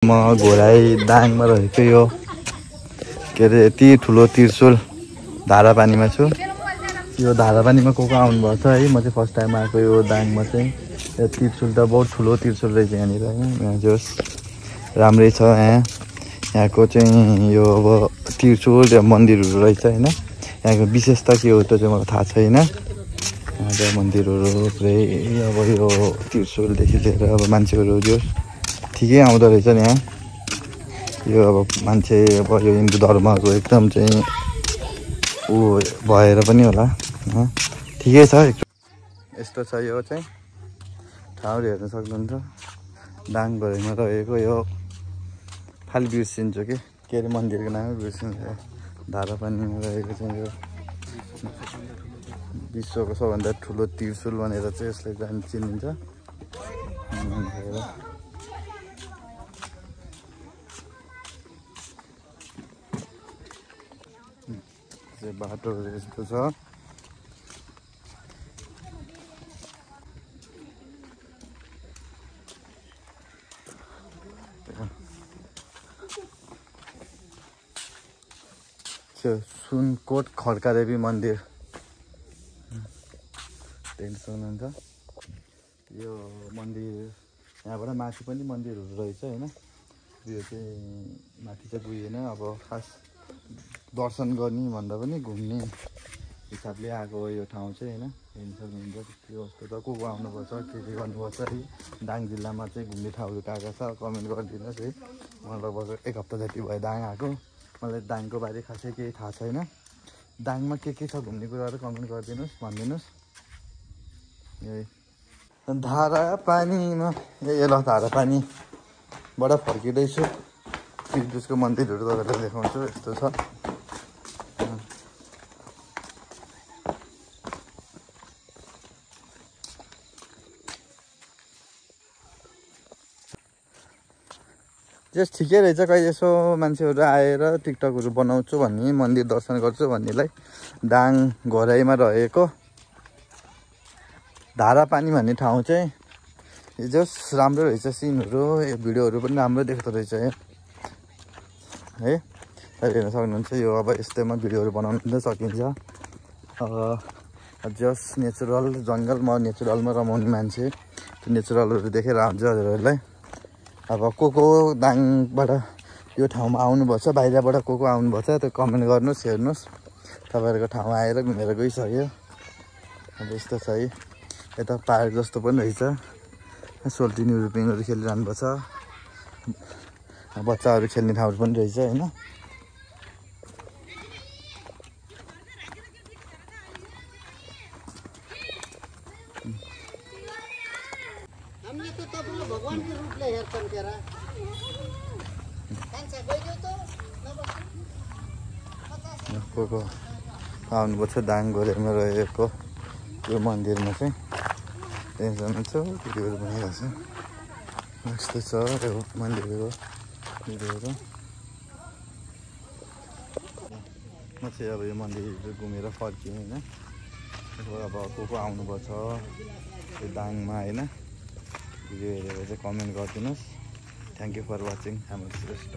म घोराई दाङमा रहेको यो के अरे यति ठुलो त्रिशुल धारापानीमा छु। यो धारापानीमा को आउनुभएको छ है। म चाहिँ फर्स्ट टाइम आएको यो दाङमा चाहिँ। यो त्रिशुल त बहुत ठुलो त्रिशुल रहेछ यहाँनिर होइन। यहाँ जोस् राम्रै छ। यहाँको चाहिँ यो अब त्रिशुल या मन्दिरहरू रहेछ होइन। यहाँको विशेषता के हो त चाहिँ मलाई थाहा छैन। यहाँ मन्दिरहरू पुरै अब यो त्रिशुलदेखि लिएर अब मान्छेहरू जोस् ठिकै आउँदो रहेछ नि यहाँ। यो अब मान्छे अब यो हिन्दू धर्मको एकदम चाहिँ ऊ भएर पनि होला ठिकै छ। यस्तो छ यो चाहिँ ठाउँहरू हेर्न सक्नुहुन्छ। दाङ घोराइमा रहेको यो खालि बिर्सिन्छु के अरे मन्दिरको नामै बिर्सिन्छ। धारापानीमा रहेको चाहिँ यो विश्वको सबभन्दा ठुलो त्रिशुल भनेर चाहिँ यसलाई चिनिन्छ। बाटोहरू यस्तो छ। सुनकोट खड्कादेवी मन्दिर देख्न सक्नुहुन्छ। यो मन्दिर यहाँबाट माथि पनि मन्दिरहरू रहेछ होइन। यो चाहिँ माथि चाहिँ पुगेन। अब खास दर्शन गर्ने भन्दा पनि घुम्ने हिसाबले आएको यो ठाउँ चाहिँ होइन। हेर्न सक्नुहुन्छ त्यो जस्तो त को आउनुपर्छ के गर्नुपर्छ है। दाङ जिल्लामा चाहिँ घुम्ने ठाउँहरू कहाँ छ कमेन्ट गरिदिनुहोस् है। म लगभग एक हप्ता जति भयो दाङ आएको। मलाई दाङको बारे खासै केही थाहा छैन। दाङमा के छ घुम्ने कुराहरू कमेन्ट गरिदिनुहोस् भनिदिनुहोस्। यही धारा पानीमा ल धारा पानीबाट फर्किँदैछु। त्रिशुलको मन्दिरहरू तपाईँलाई देखाउँछु। यस्तो छ। जस ठिकै रहेछ। कहिले यसो मान्छेहरू आएर टिकटकहरू बनाउँछु भन्ने मन्दिर दर्शन गर्छु भन्नेलाई दाङ घोराइमा रहेको धारापानी भन्ने ठाउँ चाहिँ जस राम्रो रहेछ। सिनहरू यो भिडियोहरू पनि राम्रो देख्दो रहेछ है। हेर्न सक्नुहुन्छ। यो अब यस्तैमा भिडियोहरू बनाउनु पनि सकिन्छ। जस नेचुरल जङ्गल। म नेचुरलमा रमाउने मान्छे। त्यो नेचुरलहरू देखेर आउँछु हजुरहरूलाई। अब को दाङबाट यो ठाउँमा आउनुभएको छ बाहिरबाट को आउनुभएको छ त्यो कमेन्ट गर्नुहोस् हेर्नुहोस्। तपाईँहरूको ठाउँ आएर घुमेर गइसक्यो। अब यस्तो छ है। यता पार्क जस्तो पनि रहेछ। सोल्टिनी रुपिङहरू खेलिरहनु भएको छ। बच्चाहरू खेल्ने ठाउँहरू पनि रहेछ होइन। को आउनुभएको छ दाङ घोराइमा रहेको यो मन्दिरमा चाहिँ। टेन्सन छ भिडियोहरू बनाइरहेको छ। यस्तो छ यो मन्दिरको भिडियोहरू। म चाहिँ अब यो मन्दिर घुमेर फर्केँ होइन। अब को आउनुभएको छ यो दाङमा होइन। भिडियो हेरेर चाहिँ कमेन्ट गरिदिनुहोस्। थ्याङ्क यू फर वाचिङ हाम्रो श्रेष्ठ।